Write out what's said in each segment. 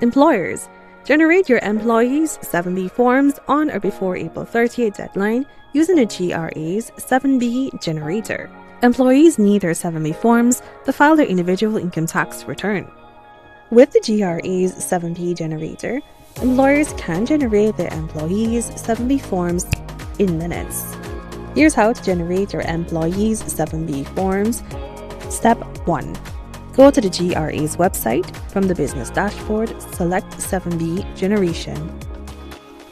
Employers, generate your employees' 7B forms on or before April 30th deadline using the GRA's 7B generator. Employees need their 7B forms to file their individual income tax return. With the GRA's 7B generator, employers can generate their employees' 7B forms in minutes. Here's how to generate your employees' 7B forms. Step 1. Go to the GRA's website. From the business dashboard, select 7B generation.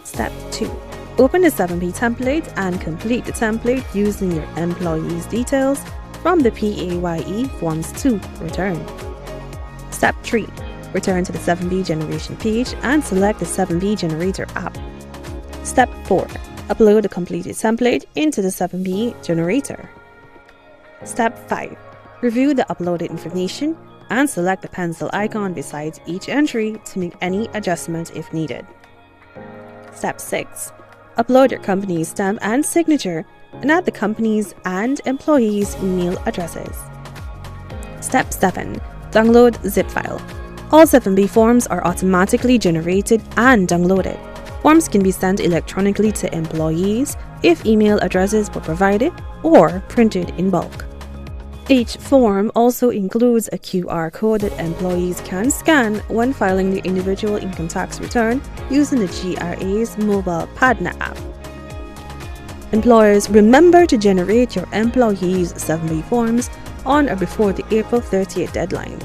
Step 2. Open the 7B template and complete the template using your employees' details from the PAYE Forms 2 return. Step 3. Return to the 7B generation page and select the 7B generator app. Step 4. Upload the completed template into the 7B generator. Step 5. Review the uploaded information and select the pencil icon beside each entry to make any adjustments if needed. Step 6. Upload your company's stamp and signature and add the company's and employees' email addresses. Step 7. Download zip file. All 7B forms are automatically generated and downloaded. Forms can be sent electronically to employees if email addresses were provided or printed in bulk. Each form also includes a QR code that employees can scan when filing their individual income tax return using the GRA's mobile Padna app. Employers, remember to generate your employees' 7B forms on or before the April 30th deadline.